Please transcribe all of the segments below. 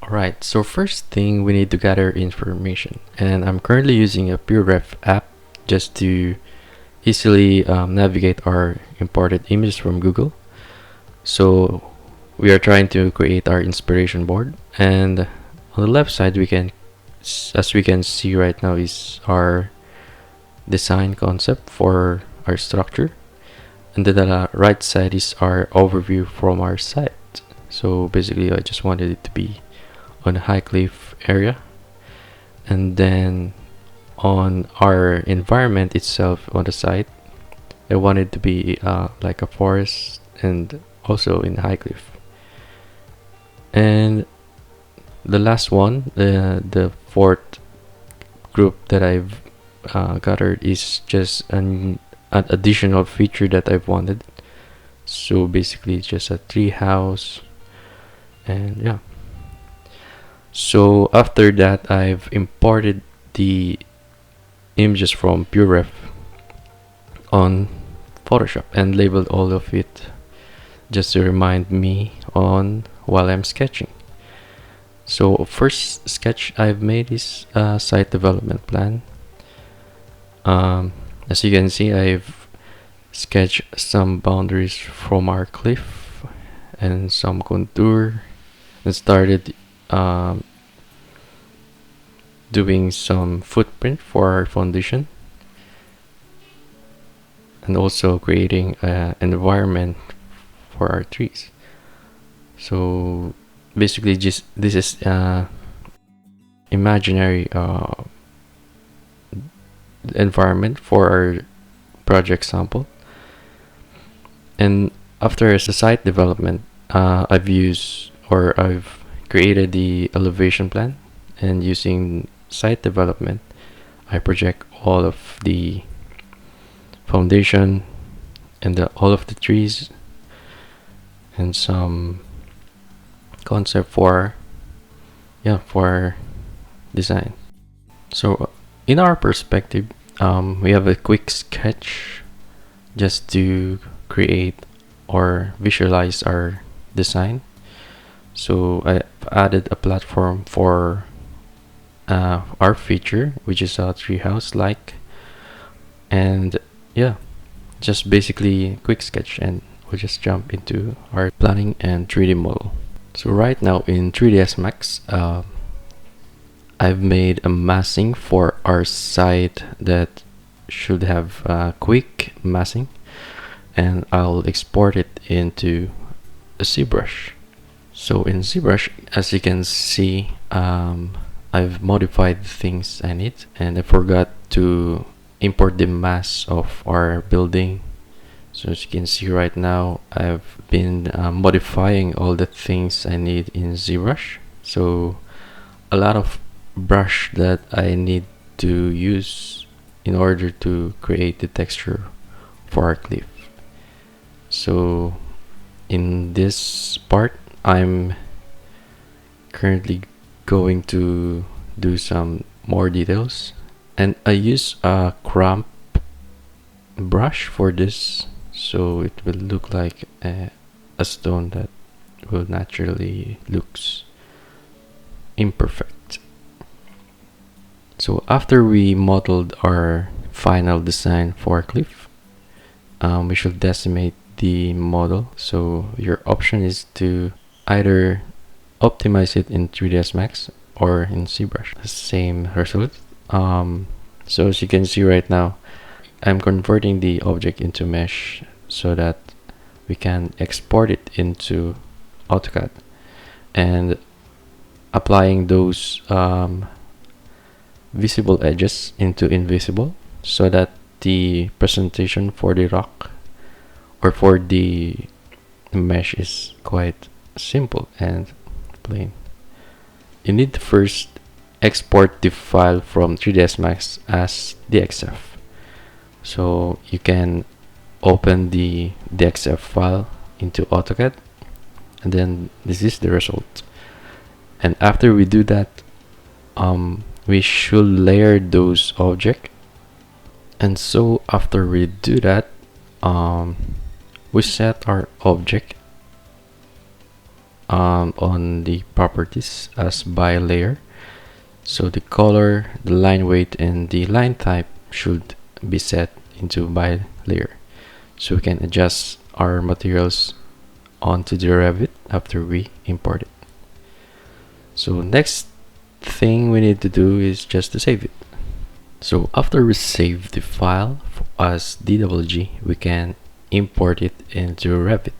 Alright, so first thing we need to gather information, and I'm currently using a PureRef app just to easily navigate our imported images from Google. So we are trying to create our inspiration board, and on the left side as we can see right now, is our design concept for our structure, and then the right side is our overview from our site. So basically I just wanted it to be on a high cliff area, and then on our environment itself on the site I want it to be like a forest and also in high cliff. And the last one, the fourth group that I've gathered, is just an additional feature that I've wanted. So basically it's just a tree house, and yeah. So after that, I've imported the images from PureRef on Photoshop and labeled all of it just to remind me on while I'm sketching. So first sketch I've made is a site development plan. As you can see, I've sketched some boundaries from our cliff and some contour, and started doing some footprint for our foundation, and also creating an environment for our trees. So basically just this is imaginary environment for our project sample. And after the site development, I've created the elevation plan, and using site development I project all of the foundation and all of the trees and some concept for design. So in our perspective, we have a quick sketch just to create or visualize our design. So I've added a platform for our feature, which is a treehouse like, and yeah, just basically quick sketch, and we'll just jump into our planning and 3D model. So right now in 3ds Max, I've made a massing for our site that should have quick massing, and I'll export it into a ZBrush. So in ZBrush, as you can see, I've modified the things I need, and I forgot to import the mass of our building. So as you can see right now, I've been modifying all the things I need in ZBrush. So a lot of brush that I need to use in order to create the texture for our cliff. So in this part, I'm currently going to do some more details, and I use a crump brush for this, so it will look like a stone that will naturally looks imperfect. So after we modeled our final design for cliff, we should decimate the model. So your option is to either optimize it in 3ds Max or in ZBrush. The same result. So as you can see right now, I'm converting the object into mesh so that we can export it into AutoCAD, and applying those visible edges into invisible, so that the presentation for the rock or for the mesh is quite simple and plain. You need to first export the file from 3ds Max as DXF. So you can open the DXF file into AutoCAD, and then this is the result. And after we do that, we should layer those objects. And so after we do that, we set our object on the properties as by layer. So the color, the line weight, and the line type should be set into by layer. So we can adjust our materials onto the Revit after we import it. So next thing we need to do is just to save it. So after we save the file as DWG, we can import it into Revit.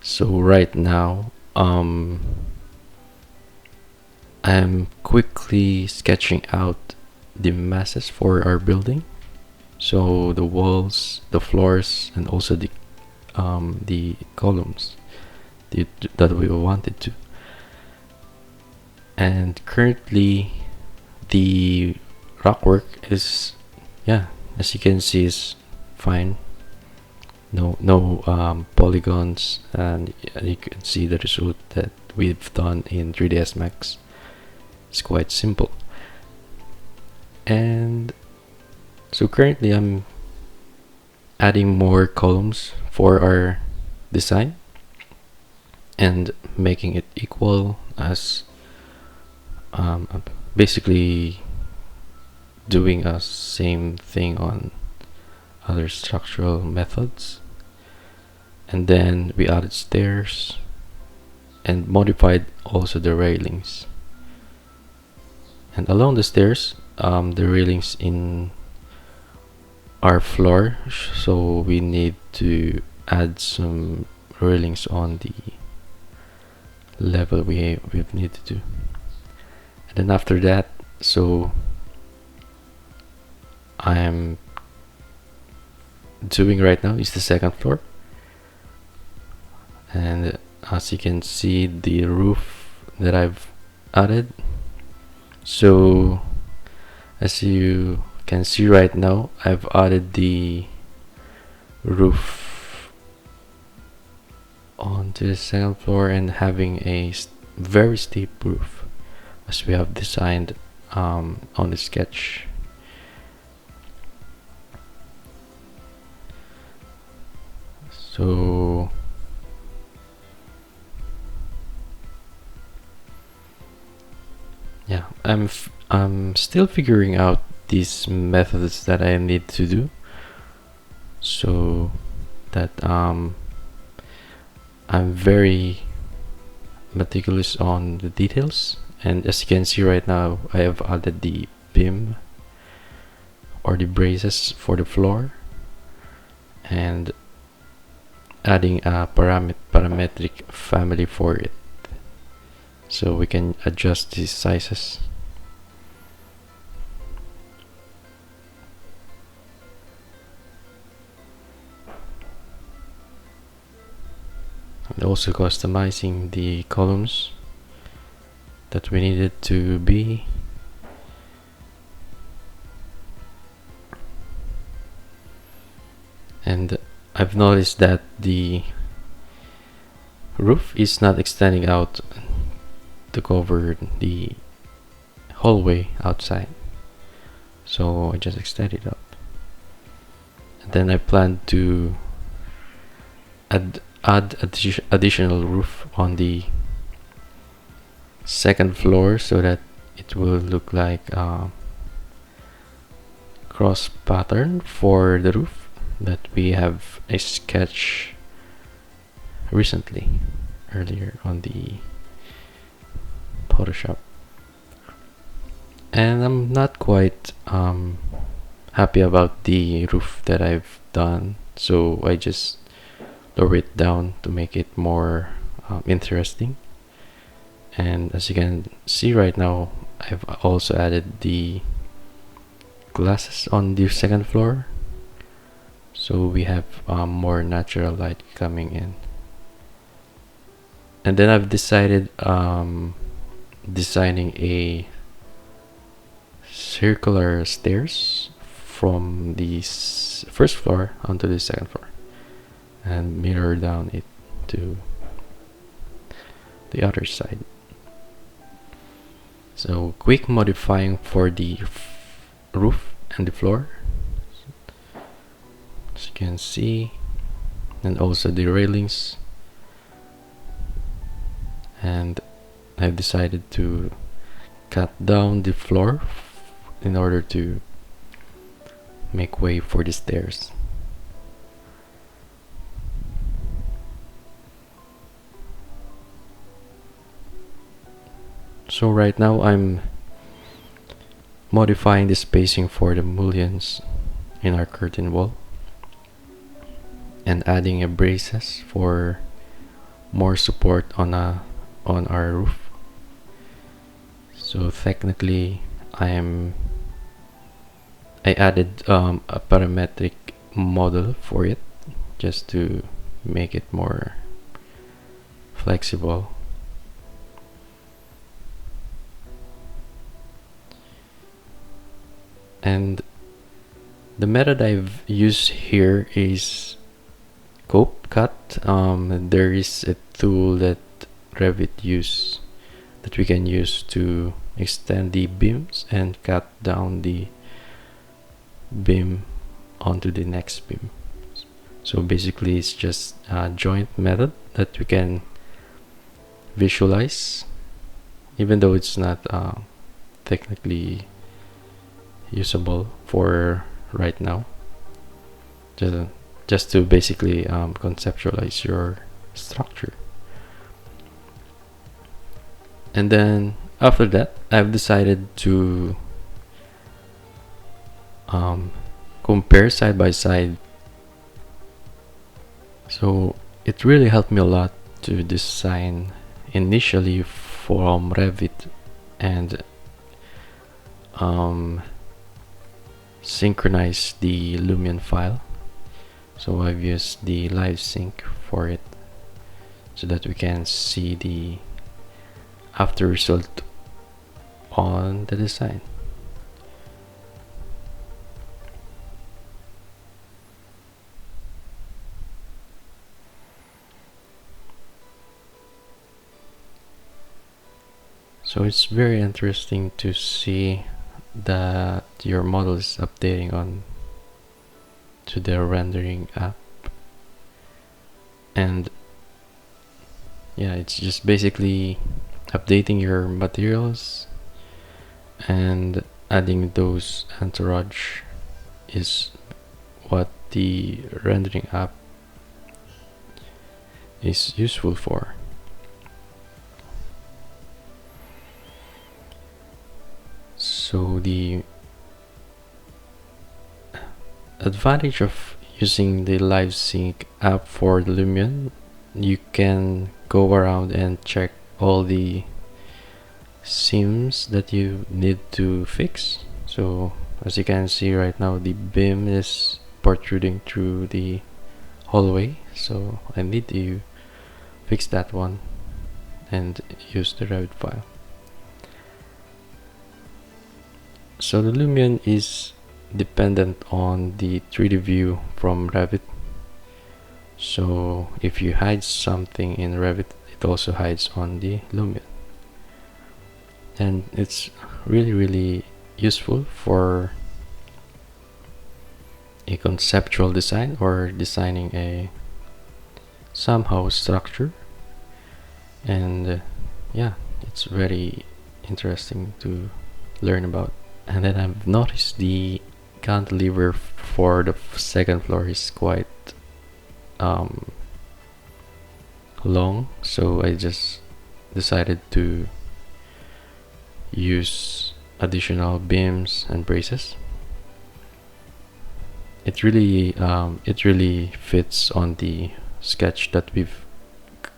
So right now, I'm quickly sketching out the masses for our building. So the walls, the floors, and also the columns that we wanted to. And currently, the rock work is, yeah, as you can see, is fine. No polygons, and you can see the result that we've done in 3ds Max. It's quite simple. And so currently I'm adding more columns for our design and making it equal as basically doing a same thing on other structural methods. And then we added stairs and modified also the railings. And along the stairs, the railings in our floor, so we need to add some railings on the level we've needed to. And then after that, so I'm doing right now is the second floor. And as you can see, the roof that I've added. So as you can see right now, I've added the roof onto the second floor and having a very steep roof as we have designed on the sketch. So yeah, I'm still figuring out these methods that I need to do, so that I'm very meticulous on the details. And as you can see right now, I have added the beam or the braces for the floor and adding a parametric family for it, so we can adjust these sizes. And also customizing the columns that we needed to be. And I've noticed that the roof is not extending out to cover the hallway outside, so I just extend it up. And then I plan to add additional roof on the second floor so that it will look like a cross pattern for the roof that we have a sketch recently earlier on the Photoshop. And I'm not quite happy about the roof that I've done, so I just lower it down to make it more interesting. And as you can see right now, I've also added the glasses on the second floor, so we have more natural light coming in. And then I've decided designing a circular stairs from the first floor onto the second floor and mirror down it to the other side. So quick modifying for the roof and the floor, as you can see, and also the railings. and I've decided to cut down the floor in order to make way for the stairs. So right now I'm modifying the spacing for the mullions in our curtain wall and adding a braces for more support on our roof. So technically I added a parametric model for it just to make it more flexible. And the method I've used here is Cope Cut. There is a tool that Revit use that we can use to extend the beams and cut down the beam onto the next beam. So basically it's just a joint method that we can visualize, even though it's not technically usable for right now, just to basically conceptualize your structure. And then after that I've decided to compare side by side. So it really helped me a lot to design initially from Revit and synchronize the Lumion file. So I've used the live sync for it so that we can see the after result on the design. So it's very interesting to see that your model is updating on to the rendering app, and yeah, it's just basically updating your materials and adding those entourage is what the rendering app is useful for. So the advantage of using the live sync app for the Lumion, you can go around and check all the seams that you need to fix. So as you can see right now, the beam is protruding through the hallway, so I need to fix that one and use the Revit file. So the Lumion is dependent on the 3D view from Revit. So if you hide something in Revit, it also hides on the Lumion. And it's really useful for a conceptual design or designing a somehow structure. And yeah, it's very interesting to learn about. And then I've noticed the cantilever for the second floor is quite long, so I just decided to use additional beams and braces. It really fits on the sketch that we've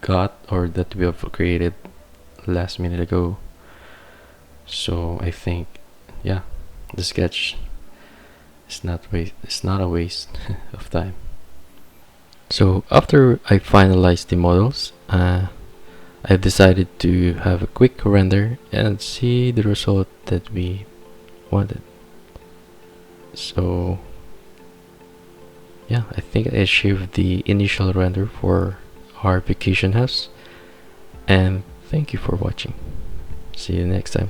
got or that we have created last minute ago. So I think, yeah, the sketch is not a waste of time. So after I finalized the models, I decided to have a quick render and see the result that we wanted. So yeah, I think I achieved the initial render for our vacation house, and thank you for watching. See you next time.